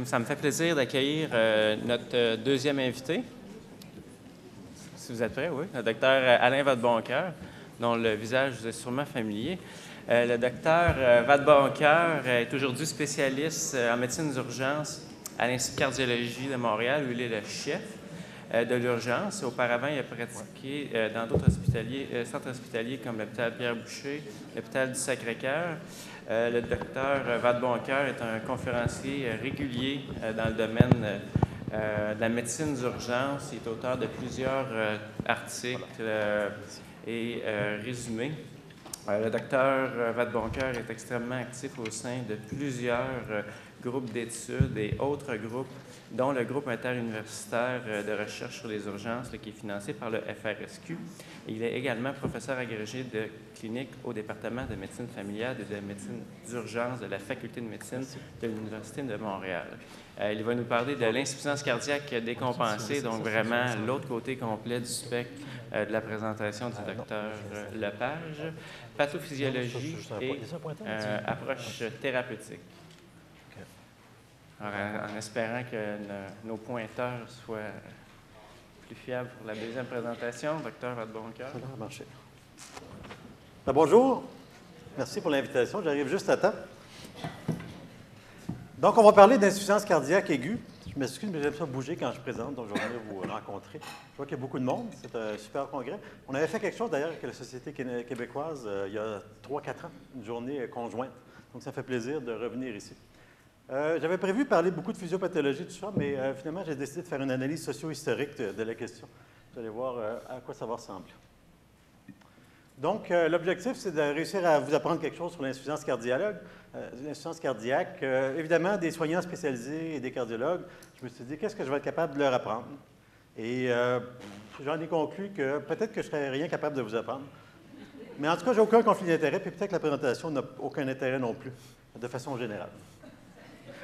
Ça me fait plaisir d'accueillir notre deuxième invité. Si vous êtes prêts, oui. Le docteur Alain Vadeboncoeur, dont le visage vous est sûrement familier. Le docteur Vadeboncoeur est aujourd'hui spécialiste en médecine d'urgence à l'Institut de cardiologie de Montréal, où il est le chef de l'urgence. Auparavant, il a pratiqué dans d'autres centres hospitaliers comme l'hôpital Pierre-Boucher, l'hôpital du Sacré-Cœur. Le docteur Vadeboncoeur est un conférencier régulier dans le domaine de la médecine d'urgence. Il est auteur de plusieurs articles et résumés. Le docteur Vadeboncoeur est extrêmement actif au sein de plusieurs groupes d'études et autres groupes, dont le groupe interuniversitaire de recherche sur les urgences qui est financé par le FRSQ. Il est également professeur agrégé de clinique au département de médecine familiale et de médecine d'urgence de la faculté de médecine de l'Université de Montréal. Il va nous parler de l'insuffisance cardiaque décompensée, donc vraiment l'autre côté complet du spectre de la présentation du docteur Lepage, pathophysiologie et approche thérapeutique. Alors, en espérant que nos pointeurs soient plus fiables pour la deuxième présentation, docteur Vadeboncoeur. Ça va marcher. Bonjour, merci pour l'invitation. J'arrive juste à temps. Donc, on va parler d'insuffisance cardiaque aiguë. Je m'excuse, mais j'aime ça bouger quand je présente, donc je vais venir vous rencontrer. Je vois qu'il y a beaucoup de monde, c'est un super congrès. On avait fait quelque chose d'ailleurs avec la Société québécoise il y a 3-4 ans, une journée conjointe. Donc, ça fait plaisir de revenir ici. J'avais prévu parler beaucoup de physiopathologie, tout ça, mais finalement, j'ai décidé de faire une analyse socio-historique de la question. Vous allez voir à quoi ça va ressembler. Donc, l'objectif, c'est de réussir à vous apprendre quelque chose sur l'insuffisance cardiaque. Évidemment, des soignants spécialisés et des cardiologues, je me suis dit, qu'est-ce que je vais être capable de leur apprendre? Et j'en ai conclu que peut-être que je ne serais rien capable de vous apprendre. Mais en tout cas, j'ai aucun conflit d'intérêt, puis peut-être que la présentation n'a aucun intérêt non plus, de façon générale.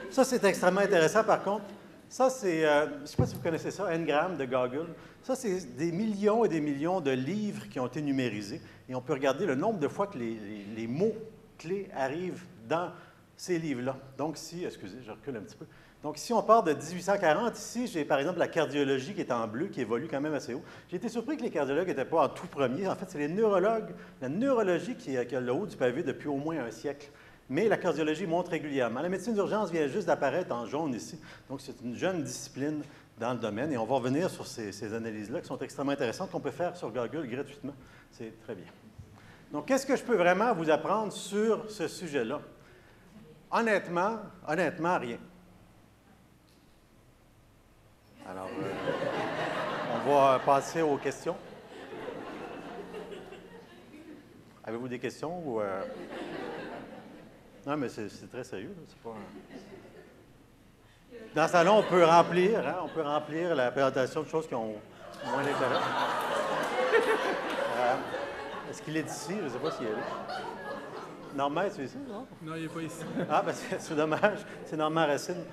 Ça, c'est extrêmement intéressant, par contre. Ça, c'est, je ne sais pas si vous connaissez ça, Ngram de Google. Ça, c'est des millions et des millions de livres qui ont été numérisés. Et on peut regarder le nombre de fois que les mots-clés arrivent dans ces livres-là. Donc, si, excusez, je recule un petit peu. Donc, si on part de 1840, ici, j'ai par exemple la cardiologie qui est en bleu, qui évolue quand même assez haut. J'ai été surpris que les cardiologues n'étaient pas en tout premier. En fait, c'est les neurologues, la neurologie qui a le haut du pavé depuis au moins un siècle. Mais la cardiologie monte régulièrement. La médecine d'urgence vient juste d'apparaître en jaune ici. Donc, c'est une jeune discipline dans le domaine. Et on va revenir sur ces analyses-là qui sont extrêmement intéressantes, qu'on peut faire sur Google gratuitement. C'est très bien. Donc, qu'est-ce que je peux vraiment vous apprendre sur ce sujet-là? Honnêtement, rien. Alors, on va passer aux questions. Avez-vous des questions ou... Non, mais c'est très sérieux. C'est pas... Dans le salon, on peut remplir la présentation de choses qui ont moins d'intérêt. Est-ce qu'il est ici? Je ne sais pas s'il est là. Normand, est-tu ici? Non, il n'est pas ici. Ah, ben c'est dommage. C'est Normand Racine.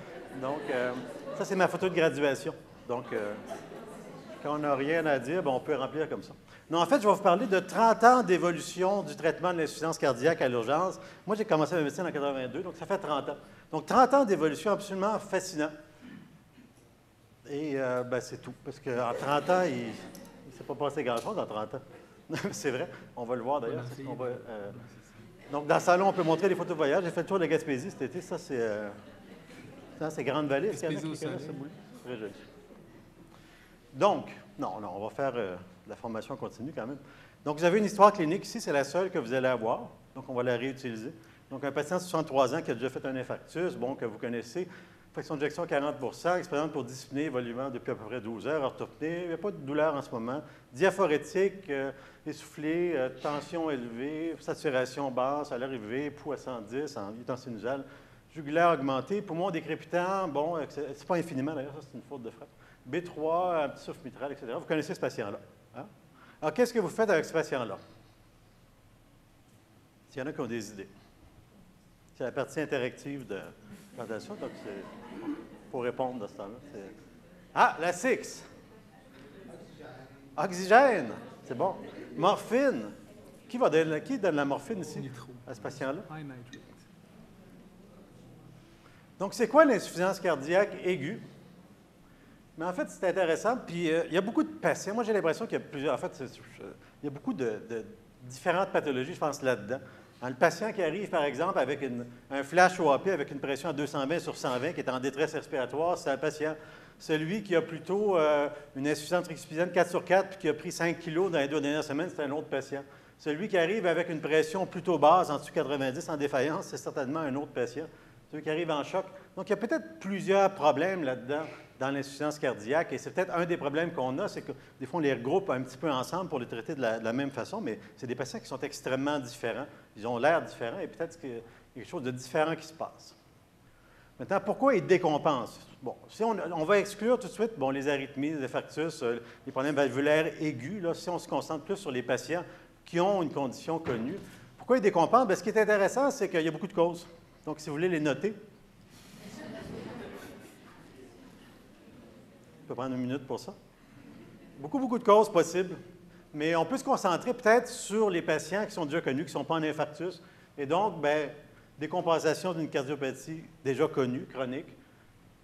Donc, ça, c'est ma photo de graduation. Donc, quand on n'a rien à dire, ben, on peut remplir comme ça. Non, en fait, je vais vous parler de 30 ans d'évolution du traitement de l'insuffisance cardiaque à l'urgence. Moi, j'ai commencé ma médecine en 82, donc ça fait 30 ans. Donc, 30 ans d'évolution absolument fascinant. Et ben, c'est tout, parce qu'en 30 ans, il ne s'est pas passé grand-chose en 30 ans. C'est vrai, on va le voir d'ailleurs. Donc, dans le salon, on peut montrer les photos de voyage. J'ai fait le tour de la Gaspésie cet été. Ça, c'est Grande-Vallée. Est-ce qu'il y en a qui connaissent ce bout-là? C'est très joli. Donc, non, on va faire la formation continue quand même. Donc, vous avez une histoire clinique ici, c'est la seule que vous allez avoir. Donc, on va la réutiliser. Donc, un patient de 63 ans qui a déjà fait un infarctus, bon, que vous connaissez, fraction d'éjection 40 expérience pour dyspnée, évoluant depuis à peu près 12 heures, orthopnée, il n'y a pas de douleur en ce moment, diaphorétique, essoufflé, tension élevée, saturation basse à l'arrivée, pouls à 110, en temps sinusal, jugulaire augmenté, poumon décrépitant, bon, c'est pas infiniment d'ailleurs, ça c'est une faute de frappe. B3, un petit souffle mitral, etc. Vous connaissez ce patient-là. Hein? Alors, qu'est-ce que vous faites avec ce patient-là? S'il y en a qui ont des idées. C'est la partie interactive de présentation, donc c'est pour répondre de ce temps-là. Ah, la 6. Oxygène. C'est bon. Morphine. Qui donne la morphine ici? Nitro. À ce patient-là? High nitrate. Donc, c'est quoi l'insuffisance cardiaque aiguë? Mais en fait, c'est intéressant. Puis, il y a beaucoup de patients. Moi, j'ai l'impression qu'il y a plusieurs. En fait, il y a beaucoup de différentes pathologies, je pense, là-dedans. Le patient qui arrive, par exemple, avec un flash OAP avec une pression à 220 sur 120, qui est en détresse respiratoire, c'est un patient. Celui qui a plutôt une insuffisance tricuspidine 4 sur 4 puis qui a pris 5 kilos dans les 2 dernières semaines, c'est un autre patient. Celui qui arrive avec une pression plutôt basse, en dessous de 90, en défaillance, c'est certainement un autre patient. Celui qui arrive en choc. Donc, il y a peut-être plusieurs problèmes là-dedans dans l'insuffisance cardiaque. Et c'est peut-être un des problèmes qu'on a, c'est que des fois, on les regroupe un petit peu ensemble pour les traiter de la même façon, mais c'est des patients qui sont extrêmement différents. Ils ont l'air différents et peut-être qu'il y a quelque chose de différent qui se passe. Maintenant, pourquoi ils décompensent? Bon, si on va exclure tout de suite les arythmies, les infarctus, les problèmes valvulaires aigus, là, si on se concentre plus sur les patients qui ont une condition connue. Pourquoi ils décompensent? Bien, ce qui est intéressant, c'est qu'il y a beaucoup de causes. Donc, si vous voulez les noter, on peut prendre une minute pour ça. Beaucoup de causes possibles, mais on peut se concentrer peut-être sur les patients qui sont déjà connus, qui ne sont pas en infarctus, et donc, bien, décompensation d'une cardiopathie déjà connue, chronique,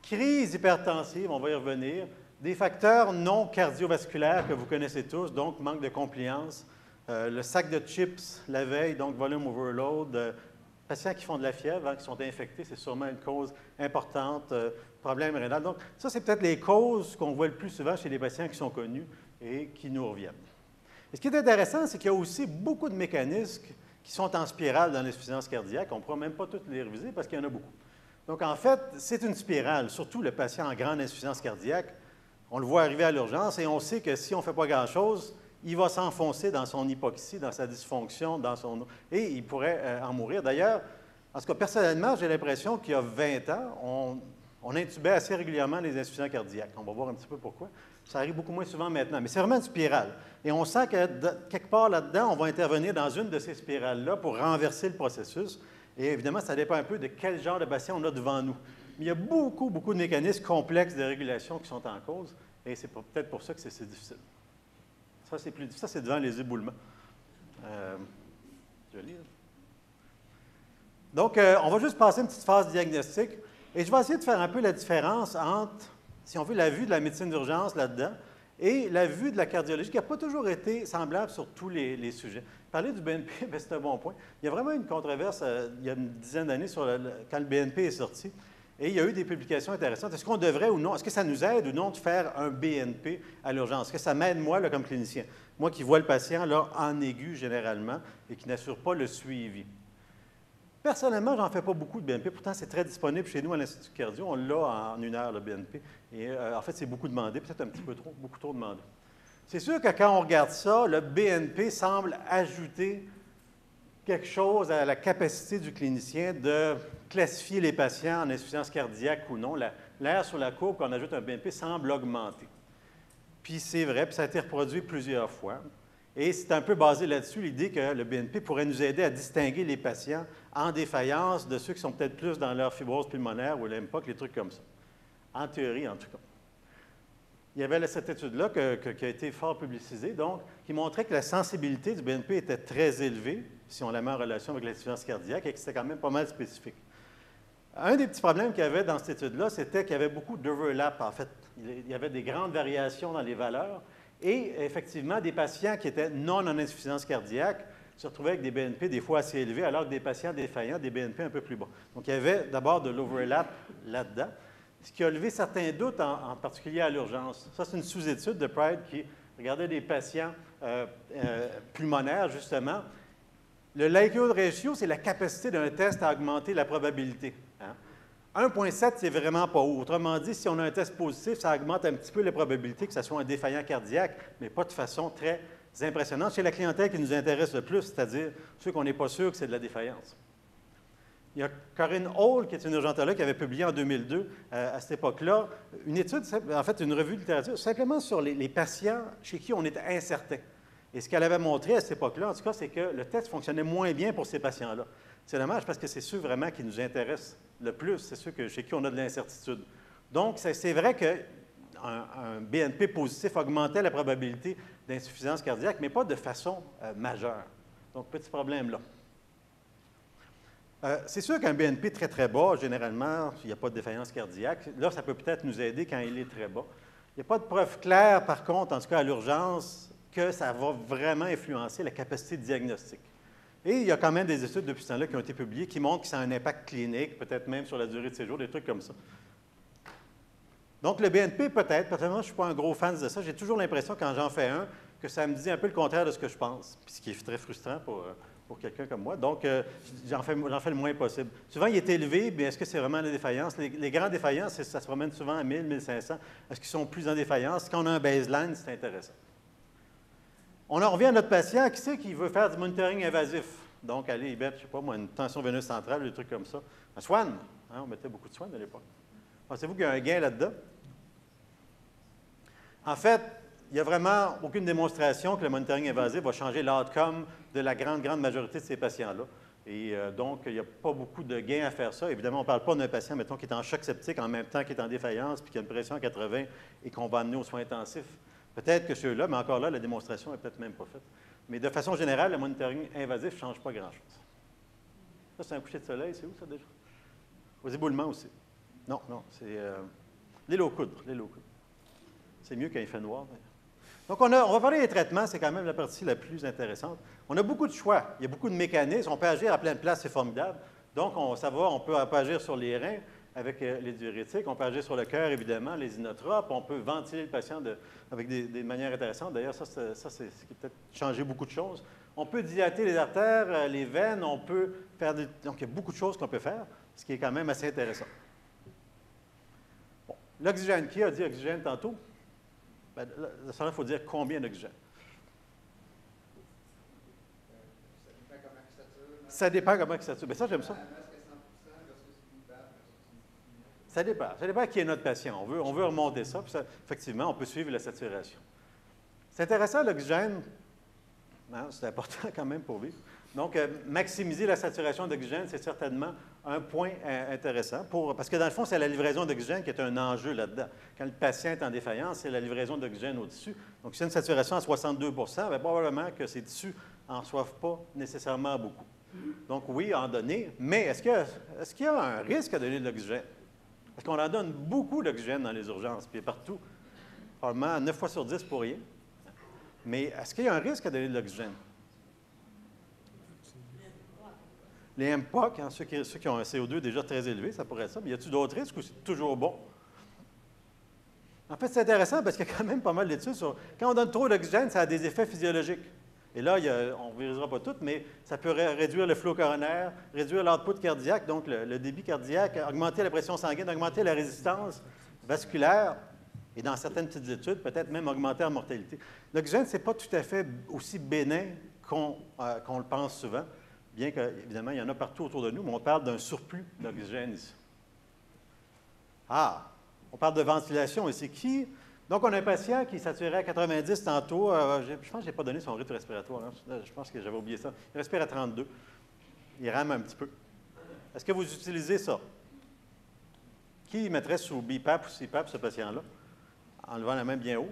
crise hypertensive, on va y revenir, des facteurs non cardiovasculaires que vous connaissez tous, donc manque de compliance, le sac de chips la veille, donc volume overload, patients qui font de la fièvre, qui sont infectés, c'est sûrement une cause importante, problème rénal. Donc, ça, c'est peut-être les causes qu'on voit le plus souvent chez les patients qui sont connus et qui nous reviennent. Et ce qui est intéressant, c'est qu'il y a aussi beaucoup de mécanismes qui sont en spirale dans l'insuffisance cardiaque. On ne pourra même pas toutes les réviser parce qu'il y en a beaucoup. Donc, en fait, c'est une spirale, surtout le patient en grande insuffisance cardiaque. On le voit arriver à l'urgence et on sait que si on ne fait pas grand-chose, il va s'enfoncer dans son hypoxie, dans sa dysfonction, et il pourrait en mourir. D'ailleurs, en tout cas, personnellement, j'ai l'impression qu'il y a 20 ans, on intubait assez régulièrement les insuffisants cardiaques. On va voir un petit peu pourquoi. Ça arrive beaucoup moins souvent maintenant, mais c'est vraiment une spirale. Et on sent que quelque part là-dedans, on va intervenir dans une de ces spirales-là pour renverser le processus. Et évidemment, ça dépend un peu de quel genre de patient on a devant nous. Mais il y a beaucoup de mécanismes complexes de régulation qui sont en cause, et c'est peut-être pour ça que c'est difficile. Ça, c'est plus difficile. Ça, c'est devant les éboulements. Joli. Donc, on va juste passer une petite phase diagnostique. Et je vais essayer de faire un peu la différence entre, si on veut, la vue de la médecine d'urgence là-dedans et la vue de la cardiologie, qui n'a pas toujours été semblable sur tous les sujets. Parler du BNP, c'est un bon point. Il y a vraiment une controverse il y a une dizaine d'années quand le BNP est sorti. Et il y a eu des publications intéressantes. Est-ce qu'on devrait ou non, est-ce que ça nous aide ou non de faire un BNP à l'urgence? Est-ce que ça m'aide, moi, là, comme clinicien? Moi qui vois le patient là, en aigu, généralement, et qui n'assure pas le suivi. Personnellement, je n'en fais pas beaucoup de BNP. Pourtant, c'est très disponible chez nous à l'Institut cardio. On l'a en 1 heure, le BNP. Et en fait, c'est beaucoup demandé, peut-être un petit peu trop, beaucoup trop demandé. C'est sûr que quand on regarde ça, le BNP semble ajouter quelque chose à la capacité du clinicien de classifier les patients en insuffisance cardiaque ou non. L'air sur la courbe, quand on ajoute un BNP, semble augmenter. Puis c'est vrai, puis ça a été reproduit plusieurs fois. Et c'est un peu basé là-dessus, l'idée que le BNP pourrait nous aider à distinguer les patients en défaillance de ceux qui sont peut-être plus dans leur fibrose pulmonaire ou l'MPOC, les trucs comme ça. En théorie, en tout cas. Il y avait cette étude-là qui a été fort publicisée, donc, qui montrait que la sensibilité du BNP était très élevée, si on la met en relation avec l'insuffisance cardiaque, et que c'était quand même pas mal spécifique. Un des petits problèmes qu'il y avait dans cette étude-là, c'était qu'il y avait beaucoup d'overlap, en fait. Il y avait des grandes variations dans les valeurs, et effectivement, des patients qui étaient non en insuffisance cardiaque se retrouvaient avec des BNP des fois assez élevés, alors que des patients défaillants, des BNP un peu plus bas. Donc, il y avait d'abord de l'overlap là-dedans, ce qui a levé certains doutes, en particulier à l'urgence. Ça, c'est une sous-étude de Pride qui regardait des patients pulmonaires, justement. Le likelihood ratio, c'est la capacité d'un test à augmenter la probabilité. 1,7, c'est vraiment pas haut. Autrement dit, si on a un test positif, ça augmente un petit peu la probabilité que ce soit un défaillant cardiaque, mais pas de façon très impressionnante chez la clientèle qui nous intéresse le plus, c'est-à-dire ceux qu'on n'est pas sûr que c'est de la défaillance. Il y a Corinne Hall, qui est une urgentologue, qui avait publié en 2002, à cette époque-là, une étude, en fait, une revue de littérature, simplement sur les patients chez qui on était incertain. Et ce qu'elle avait montré à cette époque-là, en tout cas, c'est que le test fonctionnait moins bien pour ces patients-là. C'est dommage parce que c'est ceux vraiment qui nous intéressent le plus, c'est ceux chez qui on a de l'incertitude. Donc, c'est vrai qu'un BNP positif augmentait la probabilité d'insuffisance cardiaque, mais pas de façon majeure. Donc, petit problème là. C'est sûr qu'un BNP très, très bas, généralement, il n'y a pas de défaillance cardiaque. Là, ça peut peut-être nous aider quand il est très bas. Il n'y a pas de preuve claire, par contre, en tout cas à l'urgence, que ça va vraiment influencer la capacité de diagnostic. Et il y a quand même des études depuis ce temps-là qui ont été publiées qui montrent que ça a un impact clinique, peut-être même sur la durée de séjour, des trucs comme ça. Donc, le BNP, peut-être. Personnellement, je ne suis pas un gros fan de ça. J'ai toujours l'impression, quand j'en fais un, que ça me dit un peu le contraire de ce que je pense, puis ce qui est très frustrant pour quelqu'un comme moi. Donc, j'en fais le moins possible. Souvent, il est élevé, mais est-ce que c'est vraiment des défaillances? Les grandes défaillances, ça se promène souvent à 1000, 1500. Est-ce qu'ils sont plus en défaillance? Quand on a un baseline, c'est intéressant. On en revient à notre patient. Qui c'est qui veut faire du monitoring invasif? Donc, allez, il bête, je ne sais pas moi, une tension veineuse centrale, des trucs comme ça. Un Swan. Hein, on mettait beaucoup de Swan à l'époque. Pensez-vous qu'il y a un gain là-dedans? En fait, il n'y a vraiment aucune démonstration que le monitoring invasif va changer l'outcome de la grande, grande majorité de ces patients-là. Et donc, il n'y a pas beaucoup de gains à faire ça. Évidemment, on ne parle pas d'un patient, mettons, qui est en choc septique en même temps qu'il est en défaillance, puis qui a une pression à 80 et qu'on va amener aux soins intensifs. Peut-être que ceux-là, mais encore là, la démonstration n'est peut-être même pas faite. Mais de façon générale, le monitoring invasif ne change pas grand-chose. Ça, c'est un coucher de soleil. C'est où, ça, déjà? Aux éboulements aussi. Non, non, c'est l'île aux coudres, l'île aux coudres. C'est mieux quand il fait noir. Donc, on va parler des traitements, c'est quand même la partie la plus intéressante. On a beaucoup de choix, il y a beaucoup de mécanismes, on peut agir à plein de places, c'est formidable. Donc, on peut agir sur les reins avec les diurétiques, on peut agir sur le cœur, évidemment, les inotropes, on peut ventiler le patient avec des manières intéressantes. D'ailleurs, ça c'est peut-être changer beaucoup de choses. On peut dilater les artères, les veines, on peut faire donc, il y a beaucoup de choses qu'on peut faire, ce qui est quand même assez intéressant. Bon. L'oxygène, qui a dit oxygène tantôt? Bien, là, il faut dire combien d'oxygène. Ça dépend comment il sature. Bien, ça, j'aime ça. Ça dépend. Ça dépend qui est notre patient. On veut remonter ça, puis ça, effectivement, on peut suivre la saturation. C'est intéressant, l'oxygène. C'est important quand même pour vivre. Donc, maximiser la saturation d'oxygène, c'est certainement un point intéressant, parce que dans le fond, c'est la livraison d'oxygène qui est un enjeu là-dedans. Quand le patient est en défaillance, c'est la livraison d'oxygène au-dessus. Donc, si c'est une saturation à 62 bien, probablement que ces tissus n'en reçoivent pas nécessairement beaucoup. Donc, oui, en donner, mais est-ce qu'il y a un risque à donner de l'oxygène? Parce qu'on en donne beaucoup d'oxygène dans les urgences, puis partout. Probablement 9 fois sur 10 pour rien. Mais est-ce qu'il y a un risque à donner de l'oxygène? Les MPOC, hein, ceux qui ont un CO2 déjà très élevé, ça pourrait être ça. Mais y a-t-il d'autres risques ou c'est toujours bon? En fait, c'est intéressant parce qu'il y a quand même pas mal d'études sur... Quand on donne trop d'oxygène, ça a des effets physiologiques. Et là, on ne vérifiera pas toutes, mais ça peut réduire le flot coronaire, réduire l'output cardiaque, donc le débit cardiaque, augmenter la pression sanguine, augmenter la résistance vasculaire, et dans certaines petites études, peut-être même augmenter la mortalité. L'oxygène, ce n'est pas tout à fait aussi bénin qu'on le pense souvent, bien qu'évidemment, il y en a partout autour de nous, mais on parle d'un surplus d'oxygène ici. Ah, on parle de ventilation ici. Donc, on a un patient qui saturait à 90 tantôt. Je pense que je n'ai pas donné son rythme respiratoire. Hein. Je pense que j'avais oublié ça. Il respire à 32. Il rame un petit peu. Est-ce que vous utilisez ça? Qui mettrait sous BiPAP ou CPAP ce patient-là? En levant la main bien haut.